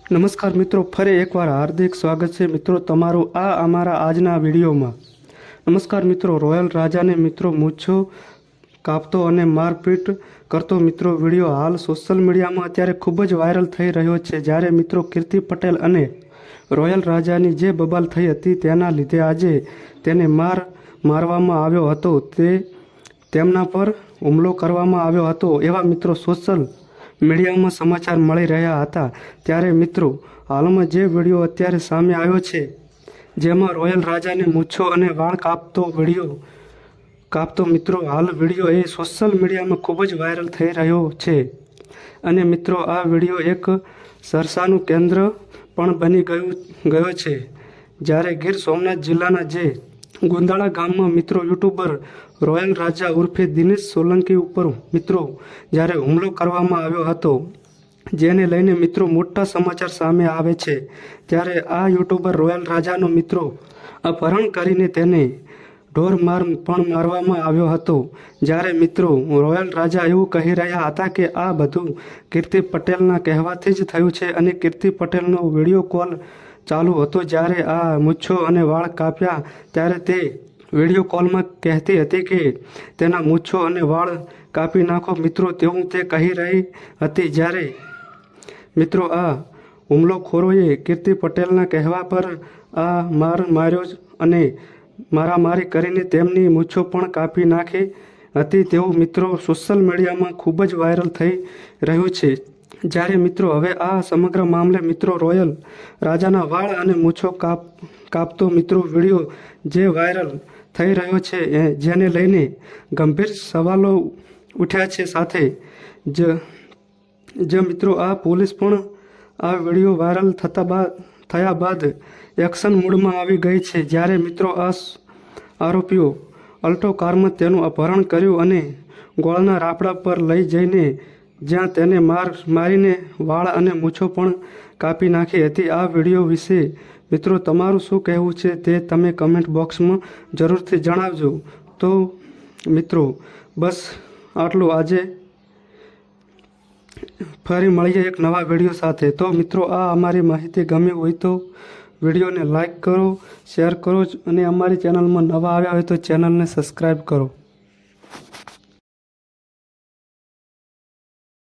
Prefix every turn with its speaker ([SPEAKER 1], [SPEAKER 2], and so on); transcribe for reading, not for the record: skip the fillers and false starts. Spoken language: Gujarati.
[SPEAKER 1] નમસ્કાર મિત્રો, ફરી એકવાર હાર્દિક સ્વાગત છે મિત્રો તમારું આ અમારા આજના વિડીયોમાં। નમસ્કાર મિત્રો, રોયલ રાજાને મિત્રો મૂછો કાપતો અને મારપીટ કરતો મિત્રો વિડીયો હાલ સોશિયલ મીડિયામાં અત્યારે ખૂબ જ વાયરલ થઈ રહ્યો છે। જ્યારે મિત્રો કીર્તિ પટેલ અને રોયલ રાજાની જે બબાલ થઈ હતી તેના લીધે આજે તેને મારવામાં આવ્યો હતો, તેમના પર હુમલો કરવામાં આવ્યો હતો એવા મિત્રો સોશિયલ મીડિયામાં સમાચાર મળી રહ્યા હતા। ત્યારે મિત્રો હાલમાં જે વિડીયો અત્યારે સામે આવ્યો છે, જેમાં રોયલ રાજાને મૂછો અને વાળ કાપતો મિત્રો હાલ વિડીયો એ સોશિયલ મીડિયામાં ખૂબ જ વાયરલ થઈ રહ્યો છે। અને મિત્રો આ વિડીયો એક ચર્ચાનું કેન્દ્ર પણ બની ગયો છે। જ્યારે ગીર સોમનાથ જિલ્લાના જે ગુંદાળા ગામમાં મિત્રો યુટ્યુબર રોયલ રાજા ઉર્ફે દિનેશ સોલંકી ઉપર મિત્રો જ્યારે હુમલો કરવામાં આવ્યો હતો, જેને લઈને મિત્રો મોટા સમાચાર સામે આવે છે। ત્યારે આ યુટ્યુબર રોયલ રાજાનો મિત્રો અપહરણ કરીને તેને ઢોરમાર પણ મારવામાં આવ્યો હતો। જ્યારે મિત્રો રોયલ રાજા એવું કહી રહ્યા હતા કે આ બધું કીર્તિ પટેલના કહેવાથી જ થયું છે અને કીર્તિ પટેલનો વિડીયો કોલ ચાલુ હતો। જ્યારે આ મૂછો અને વાળ કાપ્યા ત્યારે તે વિડીયો કોલમાં કહેતી હતી કે તેના મૂછો અને વાળ કાપી નાખો મિત્રો, તેવું તે કહી રહી હતી। જ્યારે મિત્રો આ હુમલોખોરોએ કીર્તિ પટેલના કહેવા પર આ માર્યો અને મારામારી કરીને તેમની મૂછો પણ કાપી નાખી હતી તેવું મિત્રો સોશિયલ મીડિયામાં ખૂબ જ વાયરલ થઈ રહ્યું છે। જ્યારે મિત્રો હવે આ સમગ્ર મામલે મિત્રો રોયલ રાજાના વાળ અને મૂછો કાપતો મિત્રો વિડીયો જે વાયરલ થઈ રહ્યો છે, જેને લઈને ગંભીર સવાલો ઉઠ્યા છે। સાથે જ મિત્રો આ પોલીસ પણ આ વિડીયો વાયરલ થયા બાદ એક્શન મૂડમાં આવી ગઈ છે। જ્યારે મિત્રો આ આરોપીઓ અલ્ટો કારમાં તેનું અપહરણ કર્યું અને ગોળના રાપડા પર લઈ જઈને જ્યાં તેને મારીને વાળ અને મૂછો પણ કાપી નાખી હતી। આ વિડીયો વિશે મિત્રો તમારું શું કહેવું છે તે તમે કમેન્ટ બોક્સમાં જરૂરથી જણાવજો। તો મિત્રો બસ આટલું, આજે ફરી મળીએ એક નવા વિડીયો સાથે। તો મિત્રો આ અમારી માહિતી ગમી હોય તો વિડીયોને લાઈક કરો, શેર કરો અને અમારી ચેનલમાં નવા આવ્યા હોય તો ચેનલને સબસ્ક્રાઈબ કરો।